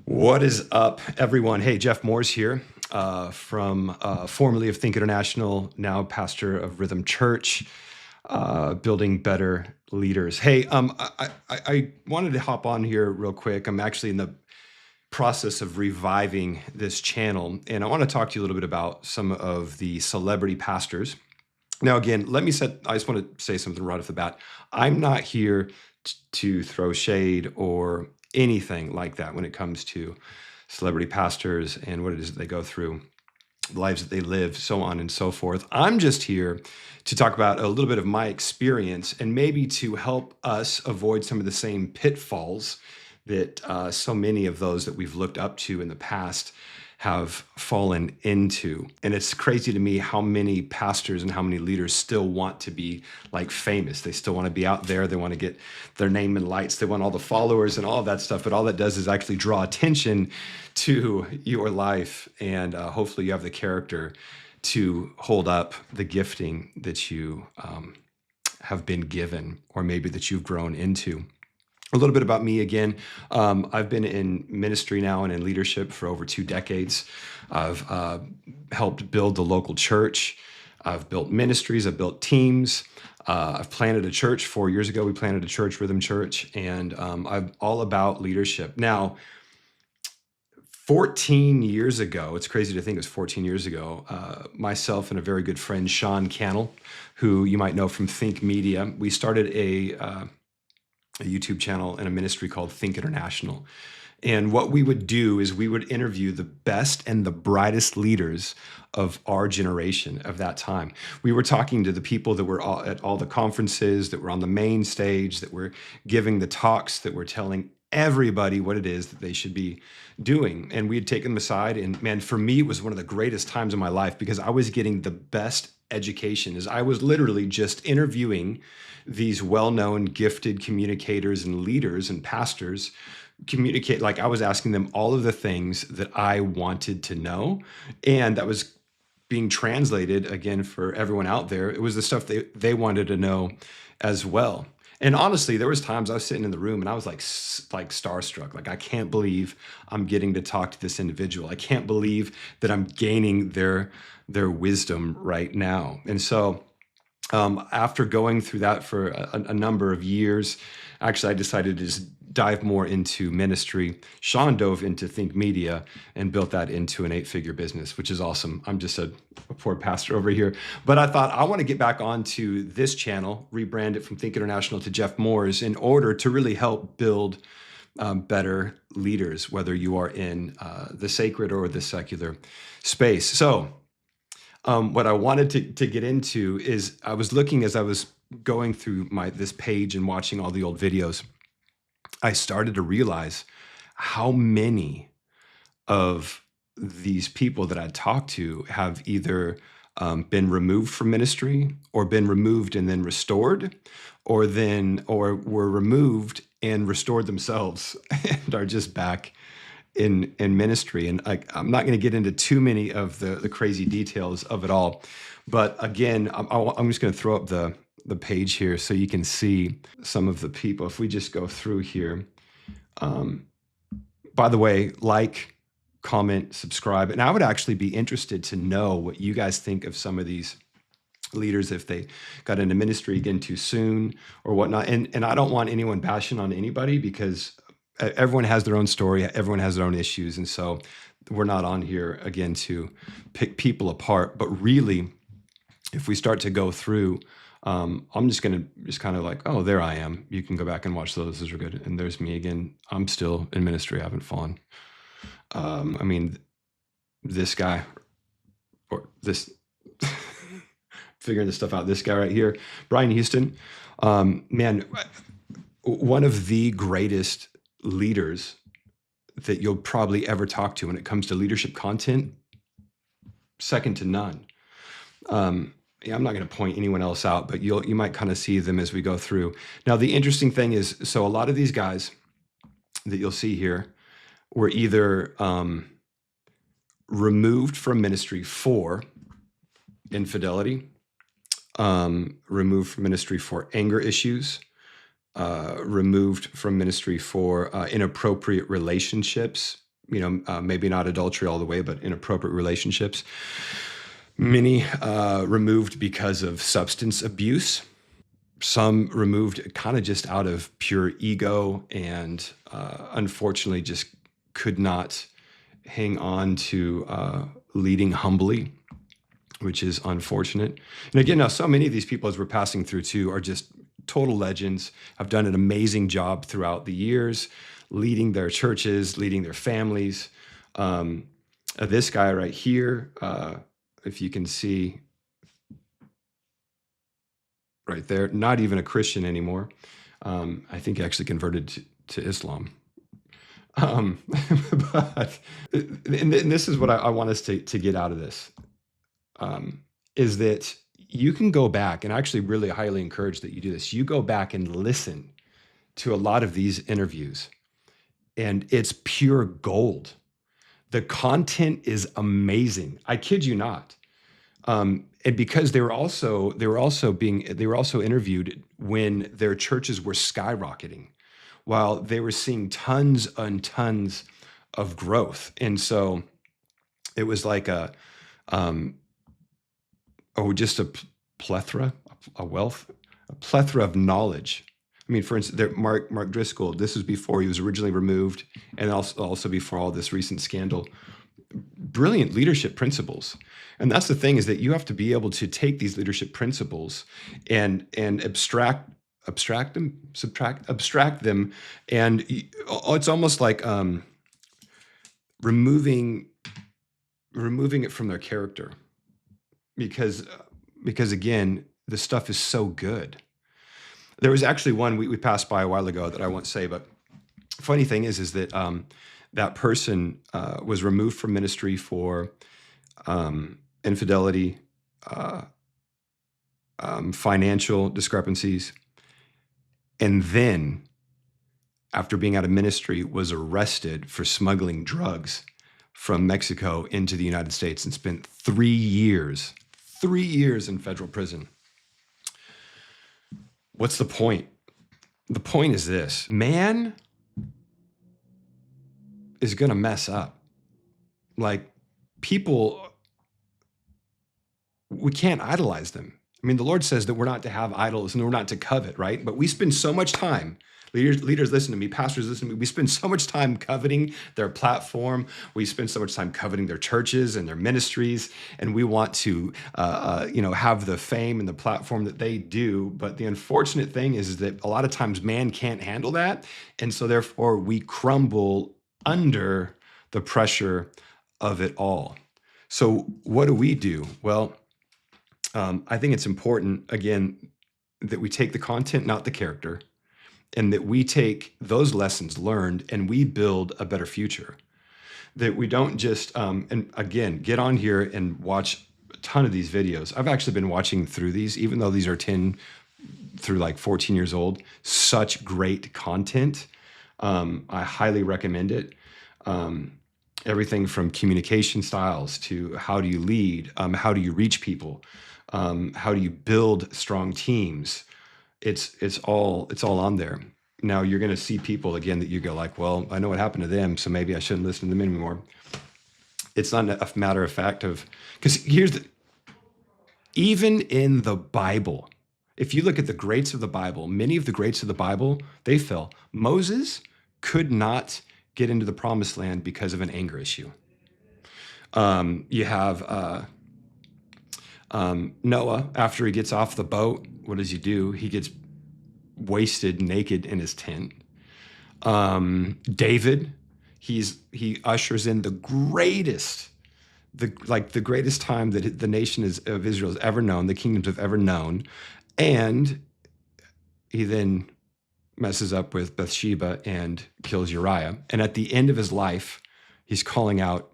What is up, everyone? Hey, Jeff Moore's here from formerly of Think International, now pastor of Rhythm Church, building better leaders. Hey, I wanted to hop on here real quick. I'm actually in the process of reviving this channel, and I want to talk to you a little bit about some of the celebrity pastors. Now, again, I just want to say something right off the bat. I'm not here to throw shade or anything like that when it comes to celebrity pastors and what it is that they go through, the lives that they live, so on and so forth. I'm just here to talk about a little bit of my experience and maybe to help us avoid some of the same pitfalls that so many of those that we've looked up to in the past have fallen into. And it's crazy to me how many pastors and how many leaders still want to be like famous. They still want to be out there. They want to get their name in lights. They want all the followers and all of that stuff. But all that does is actually draw attention to your life. And hopefully you have the character to hold up the gifting that you have been given, or maybe that you've grown into. A little bit about me again. I've been in ministry now and in leadership for over 2 decades. I've helped build the local church. I've built ministries. I've built teams. I've planted a church 4 years ago. We planted a church, Rhythm Church, and I'm all about leadership. Now, 14 years ago, it's crazy to think it was 14 years ago, myself and a very good friend, Sean Cannell, who you might know from Think Media, we started a YouTube channel and a ministry called Think International. And what we would do is we would interview the best and the brightest leaders of our generation of that time. We were talking to the people that were at all the conferences, that were on the main stage, that were giving the talks, that were telling everybody what it is that they should be doing. And we had taken them aside. And man, for me, it was one of the greatest times of my life because I was getting the best education. As I was literally just interviewing these well-known, gifted communicators and leaders and pastors. Like I was asking them all of the things that I wanted to know, and that was being translated again for everyone out there. It was the stuff they wanted to know as well. And honestly, there was times I was sitting in the room and I was like starstruck. Like, I can't believe I'm getting to talk to this individual. I can't believe that I'm gaining their wisdom right now. And so after going through that for a number of years, actually, I decided to just dive more into ministry. Sean dove into Think Media and built that into an 8-figure business, which is awesome. I'm just a poor pastor over here. But I thought I want to get back onto this channel, rebrand it from Think International to Jeff Moore's, in order to really help build better leaders, whether you are in the sacred or the secular space. So what I wanted to get into is I was looking as I was going through this page and watching all the old videos, I started to realize how many of these people that I talked to have either been removed from ministry or been removed and then restored, or were removed and restored themselves and are just back in ministry. And I'm not going to get into too many of the crazy details of it all. But again, I'm just going to throw up the page here so you can see some of the people. If we just go through here, by the way, like, comment, subscribe. And I would actually be interested to know what you guys think of some of these leaders, if they got into ministry again too soon or whatnot. And I don't want anyone bashing on anybody, because everyone has their own story. Everyone has their own issues. And so we're not on here again to pick people apart, but really, if we start to go through, I'm just going to kind of like, oh, there I am. You can go back and watch those. Those are good. And there's me again. I'm still in ministry. I haven't fallen. I mean, this guy, or this, figuring this stuff out, this guy right here, Brian Houston, man, one of the greatest leaders that you'll probably ever talk to when it comes to leadership content, second to none. Yeah, I'm not going to point anyone else out, but you might kind of see them as we go through. Now, the interesting thing is, so a lot of these guys that you'll see here were either removed from ministry for infidelity, removed from ministry for anger issues, removed from ministry for inappropriate relationships, maybe not adultery all the way, but inappropriate relationships. Many removed because of substance abuse. Some removed kind of just out of pure ego and unfortunately just could not hang on to leading humbly, which is unfortunate. And again, now so many of these people as we're passing through too are just total legends, have done an amazing job throughout the years, leading their churches, leading their families. This guy right here, if you can see right there, not even a Christian anymore. I think he actually converted to Islam. But and this is what I want us to get out of this, is that you can go back, and I actually really highly encourage that you do this. You go back and listen to a lot of these interviews, and it's pure gold. The content is amazing. I kid you not. And because they were also interviewed when their churches were skyrocketing, while they were seeing tons and tons of growth. And so it was like just a plethora, a plethora of knowledge. I mean, for instance, Mark Driscoll, this was before he was originally removed, and also before all this recent scandal. Brilliant leadership principles. And that's the thing, is that you have to be able to take these leadership principles and abstract them. And it's almost like removing it from their character, because again, the stuff is so good. There was actually one we passed by a while ago that I won't say, but funny thing is that that person was removed from ministry for infidelity, financial discrepancies, and then, after being out of ministry, was arrested for smuggling drugs from Mexico into the United States and spent 3 years in federal prison. What's the point? The point is this: man is going to mess up. Like, people, we can't idolize them. I mean, the Lord says that we're not to have idols and we're not to covet, right? But we spend so much time, leaders listen to me, pastors listen to me, we spend so much time coveting their platform. We spend so much time coveting their churches and their ministries, and we want to, have the fame and the platform that they do. But the unfortunate thing is that a lot of times man can't handle that. And so therefore we crumble under the pressure of it all. So what do? Well, I think it's important, again, that we take the content, not the character, and that we take those lessons learned and we build a better future. That we don't just, and again, get on here and watch a ton of these videos. I've actually been watching through these, even though these are 10 through like 14 years old. Such great content. I highly recommend it. Everything from communication styles to how do you lead, how do you reach people, how do you build strong teams. It's all on there. Now you're going to see people again that you go like, well, I know what happened to them, so maybe I shouldn't listen to them anymore. It's not a matter of fact of, because even in the Bible, if you look at the greats of the Bible, many of the greats of the Bible, they fell. Moses could not get into the promised land because of an anger issue. You have Noah, after he gets off the boat, what does he do? He gets wasted naked in his tent. David, he ushers in the greatest time that the nation of Israel has ever known, the kingdoms have ever known. And he then messes up with Bathsheba and kills Uriah. And at the end of his life, he's calling out,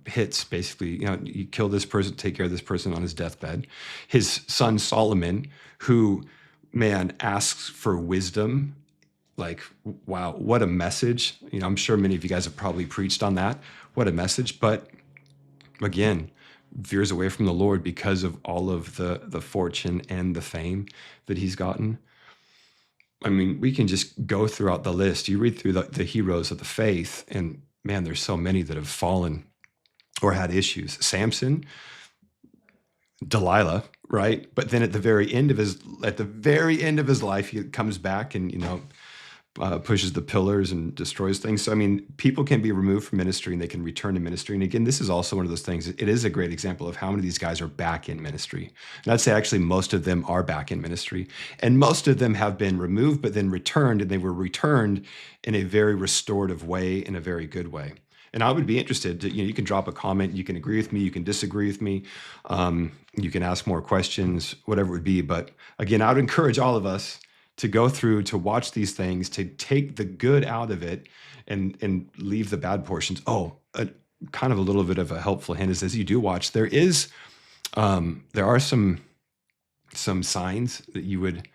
hits basically, you kill this person, take care of this person on his deathbed. His son Solomon, who, man, asks for wisdom. Like, wow, what a message. I'm sure many of you guys have probably preached on that. What a message. But again, veers away from the Lord because of all of the fortune and the fame that he's gotten. I mean, we can just go throughout the list. You read through the heroes of the faith, and man, there's so many that have fallen or had issues. Samson, Delilah, right? But then at the very end of his life, he comes back and, pushes the pillars and destroys things. So, I mean, people can be removed from ministry and they can return to ministry. And again, this is also one of those things. It is a great example of how many of these guys are back in ministry. And I'd say actually most of them are back in ministry. And most of them have been removed, but then returned. And they were returned in a very restorative way, in a very good way. And I would be interested to, you can drop a comment. You can agree with me. You can disagree with me. You can ask more questions, whatever it would be. But again, I would encourage all of us to go through, to watch these things, to take the good out of it and leave the bad portions. Oh, kind of a little bit of a helpful hint is, as you do watch, there are some signs that you would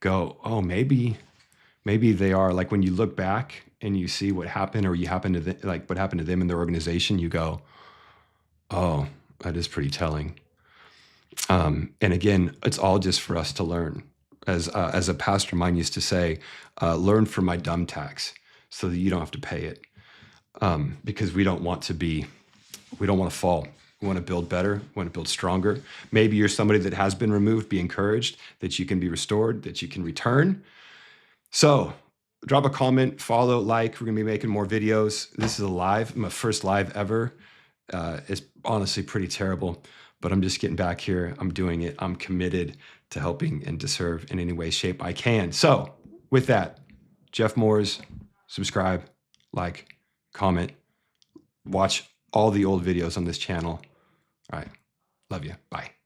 go, oh, maybe they are, like when you look back and you see what happened, or what happened to them in their organization, you go, oh, that is pretty telling. And again, it's all just for us to learn. As a pastor of mine used to say, learn from my dumb tax so that you don't have to pay it. Because we don't want to fall. We want to build better. We want to build stronger. Maybe you're somebody that has been removed. Be encouraged that you can be restored, that you can return. So drop a comment, follow, like. We're going to be making more videos. This is my first live ever. It's honestly pretty terrible, but I'm just getting back here. I'm doing it. I'm committed to helping and to serve in any way, shape I can. So with that, Jeff Moores, subscribe, like, comment, watch all the old videos on this channel. All right. Love you. Bye.